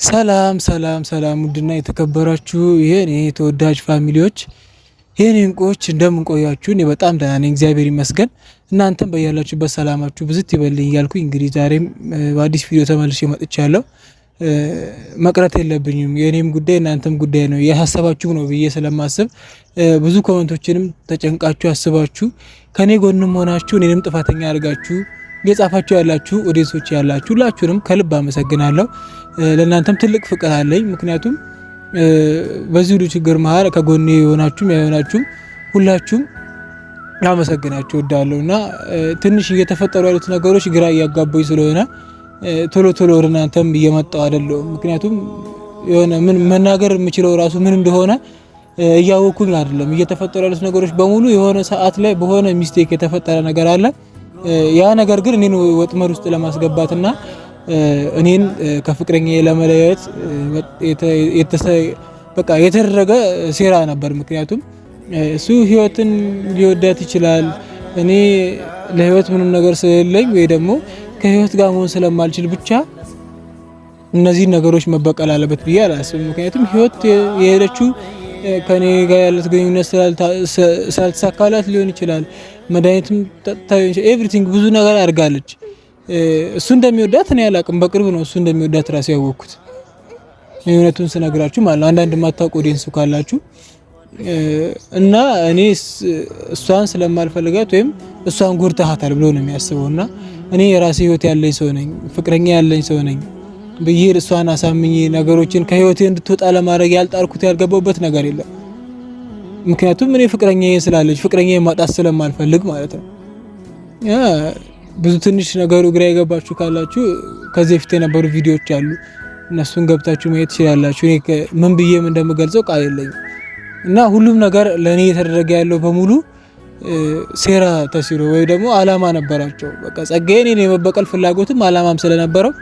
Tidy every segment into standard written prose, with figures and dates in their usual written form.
ሰላም ሰላም ሰላም ውድና የተከበራችሁ የኔ ተወዳጅ ፋሚሊዎች የኔ እንቁዎች እንደምን ቆያችሁ? እኔ በጣም ደህና ነኝ፣ እግዚአብሔር ይመስገን። እናንተም በያላችሁበት ሰላማችሁ ብዝት ይበልኝ እያልኩኝ እንግዲህ ዛሬም በአዲስ ቪዲዮ ተመልሼ መጥቻለሁ። መቅረት የለብኝም፣ የኔም ጉዳይ እናንተም ጉዳይ ነው፣ የሀሳባችሁ ነው ብዬ ስለማስብ ብዙ ኮመንቶችንም ተጨንቃችሁ አስባችሁ ከኔ ጎንም ሆናችሁ እኔንም ጥፋተኛ አድርጋችሁ የጻፋችሁ ያላችሁ ኦዲየንሶች ያላችሁ ሁላችሁንም ከልብ አመሰግናለሁ። ለእናንተም ትልቅ ፍቅር አለኝ። ምክንያቱም በዚህ ሁሉ ችግር መሀል ከጎኔ የሆናችሁም ያልሆናችሁም ሁላችሁም አመሰግናችሁ እወዳለሁ እና ትንሽ እየተፈጠሩ ያሉት ነገሮች ግራ እያጋባኝ ስለሆነ ቶሎ ቶሎ ወደ እናንተም እየመጣው አይደለሁም። ምክንያቱም የሆነ ምን መናገር የምችለው ራሱ ምን እንደሆነ እያወኩኝ አይደለም። እየተፈጠሩ ያሉት ነገሮች በሙሉ የሆነ ሰዓት ላይ በሆነ ሚስቴክ የተፈጠረ ነገር አለ። ያ ነገር ግን እኔን ወጥመድ ውስጥ ለማስገባትና እኔን ከፍቅረኛዬ ለመለያየት በቃ የተደረገ ሴራ ነበር። ምክንያቱም እሱ ህይወትን ሊወዳት ይችላል። እኔ ለህይወት ምንም ነገር ስለሌለኝ ወይ ደግሞ ከህይወት ጋር መሆን ስለማልችል ብቻ እነዚህ ነገሮች መበቀል አለበት ብዬ አላስብም። ምክንያቱም ህይወት የሄደችው ከኔ ጋር ያለት ግንኙነት ስላልተሳካላት ሊሆን ይችላል። መድኃኒትም ኤቭሪቲንግ ብዙ ነገር አድርጋለች። እሱ እንደሚወዳት እኔ አላቅም። በቅርብ ነው እሱ እንደሚወዳት ራሱ ያወቅኩት። እውነቱን ስነግራችሁ ማለት ነው። አንዳንድ የማታውቁ ኦዲየንስ ካላችሁ እና እኔ እሷን ስለማልፈልጋት ወይም እሷን ጎድተሃታል ብሎ ነው የሚያስበው እና እኔ የራሴ ህይወት ያለኝ ሰው ነኝ፣ ፍቅረኛ ያለኝ ሰው ነኝ ብዬ እሷን አሳምኜ ነገሮችን ከህይወቴ እንድትወጣ ለማድረግ ያልጣርኩት ያልገባውበት ነገር የለም። ምክንያቱም እኔ ፍቅረኛዬ ስላለች ፍቅረኛዬ ማጣት ስለማልፈልግ ማለት ነው። ብዙ ትንሽ ነገሩ ግራ የገባችሁ ካላችሁ ከዚህ በፊት የነበሩ ቪዲዮዎች አሉ፣ እነሱን ገብታችሁ ማየት ትችላላችሁ። እኔ ምን ብዬም እንደምገልጸው ቃል የለኝም እና ሁሉም ነገር ለእኔ የተደረገ ያለው በሙሉ ሴራ ተሲሮ ወይ ደግሞ አላማ ነበራቸው። በቃ ጸጋዬን እኔ የመበቀል ፍላጎትም አላማም ስለነበረው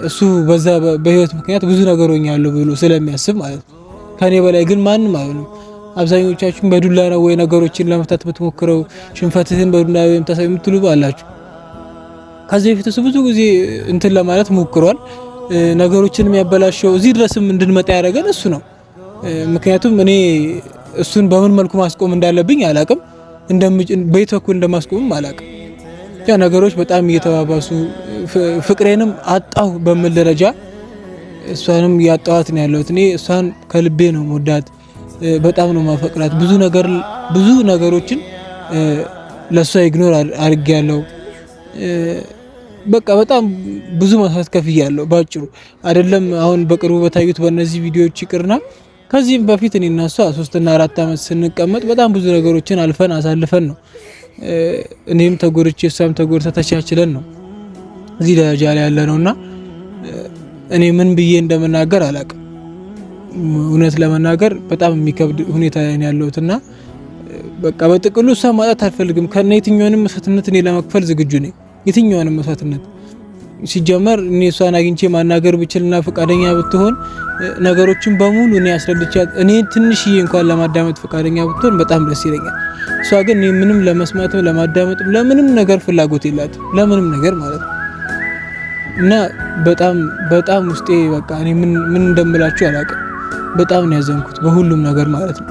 እሱ በዛ በህይወት ምክንያት ብዙ ነገር ሆኛለሁ ብሎ ስለሚያስብ ማለት ነው። ከኔ በላይ ግን ማንም አይሆንም። አብዛኞቻችሁ በዱላ ነው ወይ ነገሮችን ለመፍታት ብትሞክረው ሽንፈትህን በዱላ ወይም ተሰብ የምትሉ አላችሁ። ከዚህ በፊት እሱ ብዙ ጊዜ እንትን ለማለት ሞክሯል። ነገሮችን የሚያበላሸው እዚህ ድረስም እንድንመጣ ያደረገን እሱ ነው። ምክንያቱም እኔ እሱን በምን መልኩ ማስቆም እንዳለብኝ አላቅም፣ በየት በኩል እንደማስቆምም አላቅም። ያ ነገሮች በጣም እየተባባሱ ፍቅሬንም አጣሁ በሚል ደረጃ እሷንም ያጣዋት ነው ያለሁት። እኔ እሷን ከልቤ ነው መወዳት፣ በጣም ነው ማፈቅራት። ብዙ ነገሮችን ለሷ ኢግኖር አድርጌያለሁ። በቃ በጣም ብዙ መስዋዕት ከፍያለሁ። ባጭሩ አይደለም አሁን በቅርቡ በታዩት በእነዚህ ቪዲዮዎች ይቅርና ከዚህም በፊት እኔና እሷ 3 እና 4 አመት ስንቀመጥ በጣም ብዙ ነገሮችን አልፈን አሳልፈን ነው እኔም ተጎርቼ እሷም ተጎርታ ተቻችለን ነው እዚህ ደረጃ ላይ ያለ ነውና እኔ ምን ብዬ እንደምናገር አላቅም። እውነት ለመናገር በጣም የሚከብድ ሁኔታ ላይ ያለሁትና በቃ በጥቅሉ እሷ ማጣት አልፈልግም። ከነ የትኛውንም መስዋዕትነት እኔ ለመክፈል ዝግጁ ነኝ። የትኛውንም መስዋዕትነት ሲጀመር እኔ እሷን አግኝቼ ማናገር ብችልና ፈቃደኛ ብትሆን ነገሮችን በሙሉ እኔ አስረድቻት እኔ ትንሽዬ እንኳን ለማዳመጥ ፈቃደኛ ብትሆን በጣም ደስ ይለኛል። እሷ ግን እኔ ምንም ለመስማትም ለማዳመጥም ለምንም ነገር ፍላጎት የላትም፣ ለምንም ነገር ማለት ነው። እና በጣም ውስጤ በቃ እኔ ምን እንደምላችሁ አላውቅም። በጣም ነው ያዘንኩት በሁሉም ነገር ማለት ነው።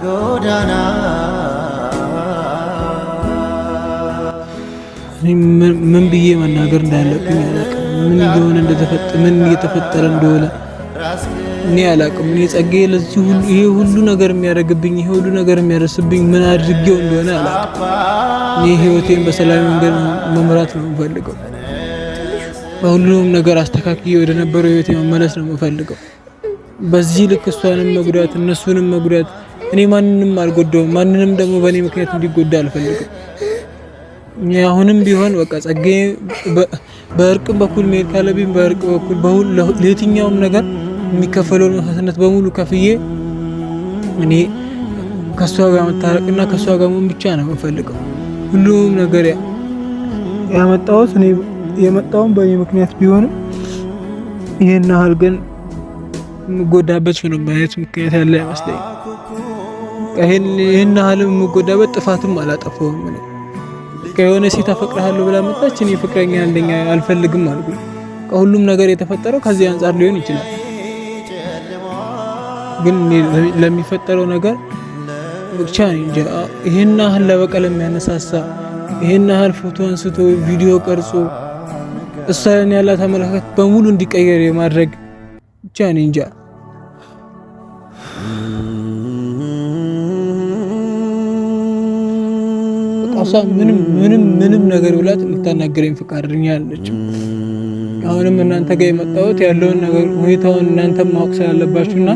ጎዳና ምን ብዬ መናገር እንዳለብኝ አላውቅም። ምን እንደሆነ ምን እየተፈጠረ እንደሆነ እኔ አላውቅም። እኔ ጸጋዬ ለዚህ ሁሉ ይሄ ሁሉ ነገር የሚያደርግብኝ ይሄ ሁሉ ነገር የሚያደርስብኝ ምን አድርጌው እንደሆነ አላውቅም። እኔ ህይወቴን በሰላም መንገድ መምራት ነው የምፈልገው። በሁሉም ነገር አስተካክዬ ወደ ነበረው ህይወቴ መመለስ ነው የምፈልገው። በዚህ ልክ እሷንም መጉዳት እነሱንም መጉዳት እኔ ማንንም አልጎዳውም። ማንንም ደግሞ በእኔ ምክንያት እንዲጎዳ አልፈልግም። አሁንም ቢሆን በቃ ጸጋዬ በእርቅም በኩል መሄድ ካለብኝ በእርቅ በኩል ለየትኛውም ነገር የሚከፈለውን መስዋዕትነት በሙሉ ከፍዬ እኔ ከሷ ጋር መታረቅና ከሷ ጋር መሆን ብቻ ነው የምፈልገው። ሁሉም ነገር ያመጣሁት እኔ የመጣውን በእኔ ምክንያት ቢሆንም ይሄን ያህል ግን የምጎዳበት ምንም አይነት ምክንያት ያለ አይመስለኝም። ይሄን ያህል የምጎዳበት ጥፋትም አላጠፋሁም ነው። የሆነ ሴት አፈቅርሃለሁ ብላ መጣች፣ እኔ ፍቅረኛ እንደኛ አልፈልግም አልኩኝ። ሁሉም ነገር የተፈጠረው ከዚህ አንፃር ሊሆን ይችላል። ግን ለሚፈጠረው ነገር ብቻ እንጃ። ይሄን ያህል ለበቀል የሚያነሳሳ ይሄን ያህል ፎቶ አንስቶ ቪዲዮ ቀርጾ እሷን ያላት አመለካከት በሙሉ እንዲቀየር የማድረግ ብቻ እንጃ። ቃሳ ምንም ነገር ብላት ልታናገረኝ ፈቃደኛ አለችም። አሁንም እናንተ ጋር የመጣሁት ያለውን ነገር ሁኔታውን እናንተ ማወቅ ስላለባችሁና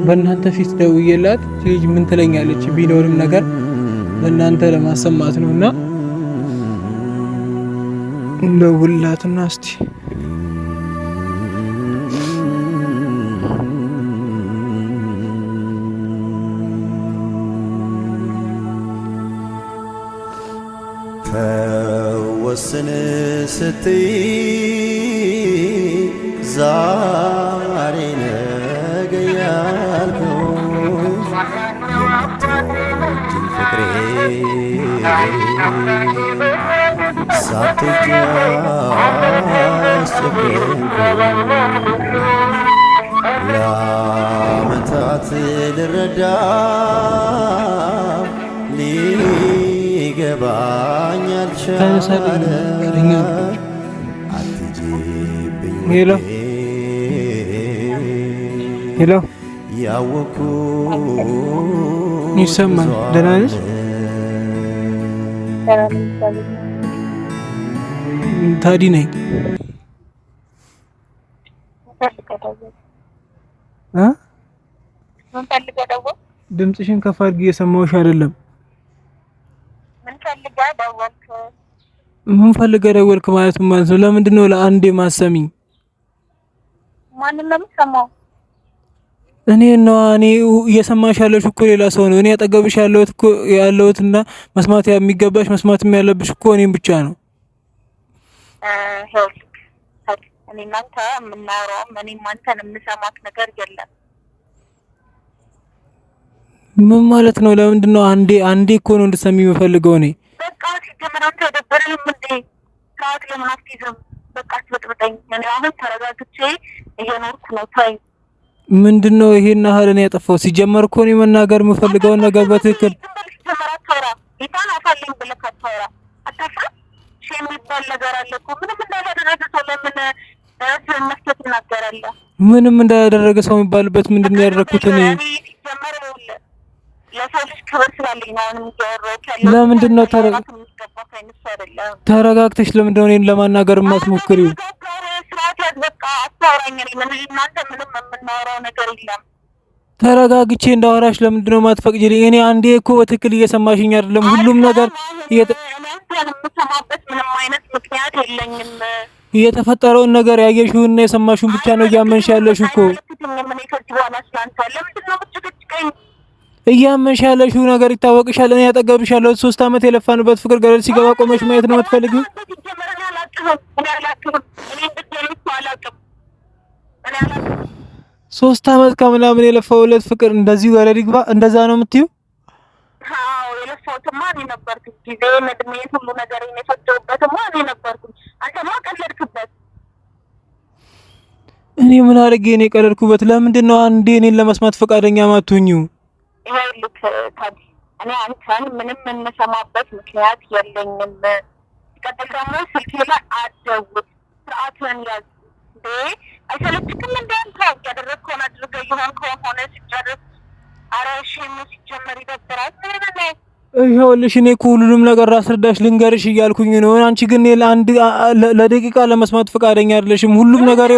በእናንተ ፊት ደውዬላት ልጅ ምን ትለኛለች ቢኖርም ነገር ለእናንተ ለማሰማት ነውና እንደውላትና እስቲ ወስን ስትይ ዛሬ ነገ ያልኩሽ ፍቅሬ ሳትሄጂ አስጨከንኩ ለዓመታት ልረዳ ሊገባኝ አልቻለ አትጂብኝ ሄሎ ያወኩ ይሰማል። ደህና ነሽ? ታዲ ነኝ። ድምፅሽን ከፍ አድርጊ፣ እየሰማሁሽ አይደለም። ምን ፈልገህ ደወልክ ማለት ነው? ለምንድን ነው ለአንዴ ማሰሚኝ? ማንን ነው የምትሰማው? እኔ እየሰማሽ ያለሽ እኮ ሌላ ሰው ነው። እኔ አጠገብሽ ያለሁትና መስማት የሚገባሽ መስማትም ያለብሽ እኮ እኔም ብቻ ነው። እኔ እናንተ የምናወራው እኔም አንተን የምሰማት ነገር የለም። ምን ማለት ነው? ለምንድን ነው አንዴ እኮ ነው እንድትሰሚ የምፈልገው እኔ። በቃ ሲጀመር አንተ ደበረህም እንዴ? ሰዓት ለምን አትይዝም? በቃ አትበጥብጠኝ። እኔ አሁን ተረጋግቼ እየኖርኩ ነው። ታይ ምንድነው ይሄን ያህል እኔ ያጠፋው? ሲጀመር እኮ እኔ መናገር የምፈልገውን ነገር በትክክል ይታና አፋልኝ ብለህ አታወራ። አታፍራ ሼም የሚባል ነገር አለ እኮ። ምንም እንዳላደረገ ሰው ለምን ራስህን መስጠት ትናገራለህ? ምንም እንዳላደረገ ሰው የሚባልበት ምንድነው ያደረኩት እኔ? ሲጀመር ለሰው ልጅ ክብር ስላለኝ ነው አሁንም እያወራሁት ያለው። ለምንድን ነው ተረጋግተሽ ለምንድን ነው እኔን ለማናገር የማትሞክሪው? ተረጋግቼ እንዳወራሽ ለምንድን ነው የማትፈቅጂልኝ? እኔ አንዴ እኮ በትክክል እየሰማሽኝ አይደለም። ሁሉም ነገር የተፈጠረውን ነገር ያየሽውና የሰማሽውን ብቻ ነው እያመንሽ ያለሽ እኮ። እያመንሽ ያለሽው ነገር ይታወቅሻል። እኔ ያጠገብሻለሁ። 3 አመት የለፋንበት ፍቅር ገደል ሲገባ ቆመሽ ማየት ነው የምትፈልጊው? 3 አመት ከምናምን የለፋውለት ፍቅር እንደዚህ ገደል ይግባ? እንደዛ ነው የምትይው? አዎ የለፋውትማ እኔ ነበርኩ። ጊዜን እድሜን ሁሉ ነገር የፈጀሁበትማ እኔ ነበርኩ። አንተማ ቀለድክበት። እኔ ምን አድርጌ ነው የቀለድኩበት? ለምንድን ነው አንዴ እኔን ለመስማት ፈቃደኛ ማትሆኚው? ይኸውልህ ታዲ እኔ አንተን ምንም የምንሰማበት ምክንያት የለኝም። ሲቀጥል ደግሞ ስልኬ ላይ አትደውል፣ ስርዓትህን ያዝ። አይሰለችክም? እንዳንተ ያደረግከውን አድርገህ የሆንከውን ሆነ ሲጨርስ ኧረ ሼም ሲጀመር ይደብራል። ይኸውልሽ እኔ እኮ ሁሉንም ነገር አስረዳሽ ልንገርሽ እያልኩኝ ነው። አንቺ ግን ለደቂቃ ለመስማት ፈቃደኛ አይደለሽም። ሁሉም ነገር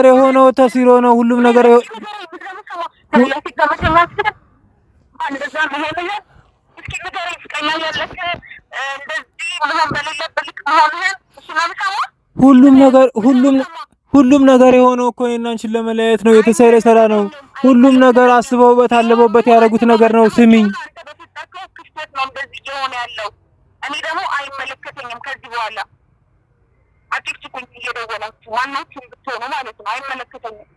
የሆነው ተሲሮ ነው። ሁሉም ነገር ሁሉም ነገር የሆነው እኮ እኔና አንቺን ለመለያየት ነው። የተሰረ ስራ ነው። ሁሉም ነገር አስበውበት አለበውበት ያደረጉት ነገር ነው። ስሚኝ እኔ ደግሞ አይመለከተኝም ከዚህ በኋላ አጭቅጭቁኝ እየደወላችሁ ማናችሁም ብትሆኑ ማለት ነው። አይመለከተኝም።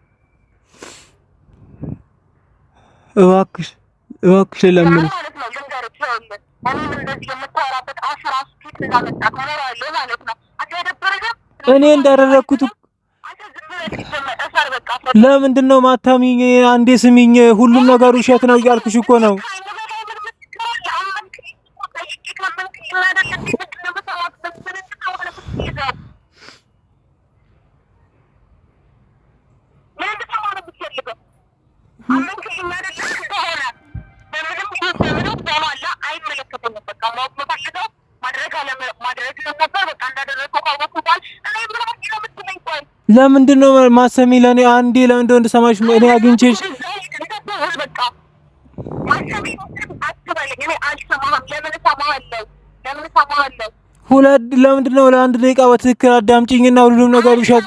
እባክሽ ለምን ማለት ነው ልንገርህ፣ ይኸውልህ እኔም እንደዚህ የምታወራበት አስራ ስኬት እንዳመጣ ከኖራለሁ ማለት ነው። አትደብርህም? እኔ እንዳደረኩት ለምንድን ነው ማታሚኝ? አንዴ ስሚኝ፣ ሁሉም ነገር ውሸት ነው እያልኩሽ እኮ ነው። ለምንድን ነው ማሰሚ? ለኔ አንዴ ለምን እንደሰማሽ እኔ አግኝቼሽ ሁለት ለምንድን ነው ለአንድ ደቂቃ በትክክል አዳምጪኝና ሁሉም ነገር ውሸት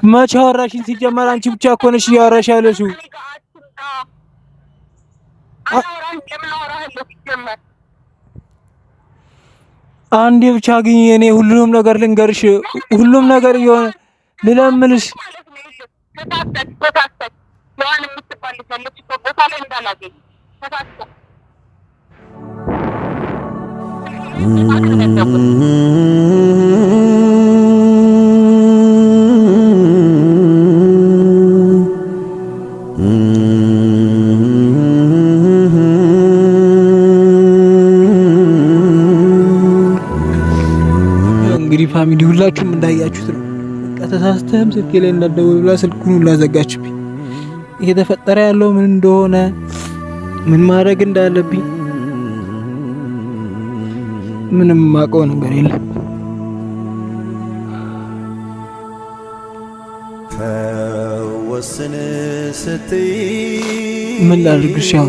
መቼ አወራሽኝ? ሲጀመር አንቺ ብቻ እኮ ነሽ እያወራሽ ያለሽው። አንዴ ብቻ ግን እኔ ሁሉም ነገር ልንገርሽ፣ ሁሉም ነገር እየሆነ ልለምንሽ እንግዲህ ፋሚሊ ሁላችሁም እንዳያችሁት ነው። በቃ ተሳስተህም ስልኬ ላይ እንዳትደውል ብላ ስልኩን ሁላ ዘጋችብኝ። እየተፈጠረ ያለው ምን እንደሆነ ምን ማድረግ እንዳለብኝ ምንም ማውቀው ነገር የለም። ተወስን ስትይ ምን ላድርግሽ? ያው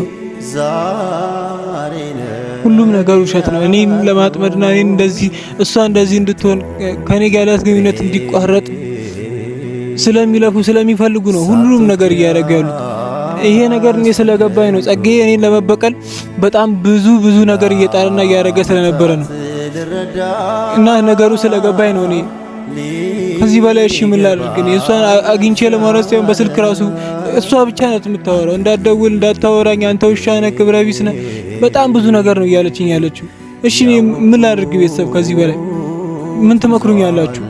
ሁሉም ነገር ውሸት ነው። እኔም ለማጥመድና እኔ እንደዚህ እሷ እንደዚህ እንድትሆን ከኔ ጋር ያላት ግንኙነት እንዲቋረጥ ስለሚለፉ ስለሚፈልጉ ነው ሁሉም ነገር እያደረጉ ያሉት። ይሄ ነገር እኔ ስለገባኝ ነው። ጸጋዬ እኔን ለመበቀል በጣም ብዙ ነገር እየጣረና እያደረገ ስለነበረ ነው እና ነገሩ ስለገባኝ ነው። እኔ ከዚህ በላይ እሺ ምን ላድርግ? እኔ እሷን አግኝቼ ለማውራት ሳይሆን በስልክ ራሱ እሷ ብቻ ናት የምታወራው። እንዳትደውል፣ እንዳታወራኝ፣ አንተ ውሻ ነህ፣ ክብረ ቢስ ነህ፣ በጣም ብዙ ነገር ነው እያለችኝ ያለችው። እሺ እኔ ምን ላድርግ? ቤተሰብ ከዚህ በላይ ምን ትመክሩኛላችሁ?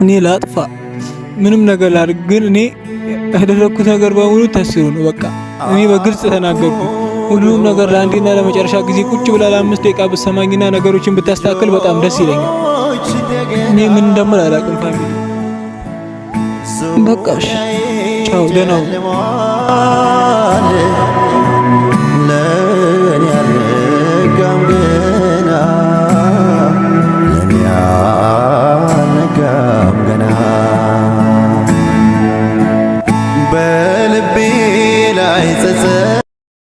እኔ ላጥፋ ምንም ነገር ላድርግ፣ ግን እኔ ያደረኩት ነገር በሙሉ ተስሮ ነው። በቃ እኔ በግልጽ ተናገርኩ። ሁሉም ነገር ለአንዴና ለመጨረሻ ጊዜ ቁጭ ብላ ለ5 ደቂቃ ብትሰማኝና ነገሮችን ብታስተካክል በጣም ደስ ይለኛል። እኔ ምን እንደምል አላውቅም። ፋሚሊ በቃ እሺ፣ ቻው፣ ደህና ሁኑ።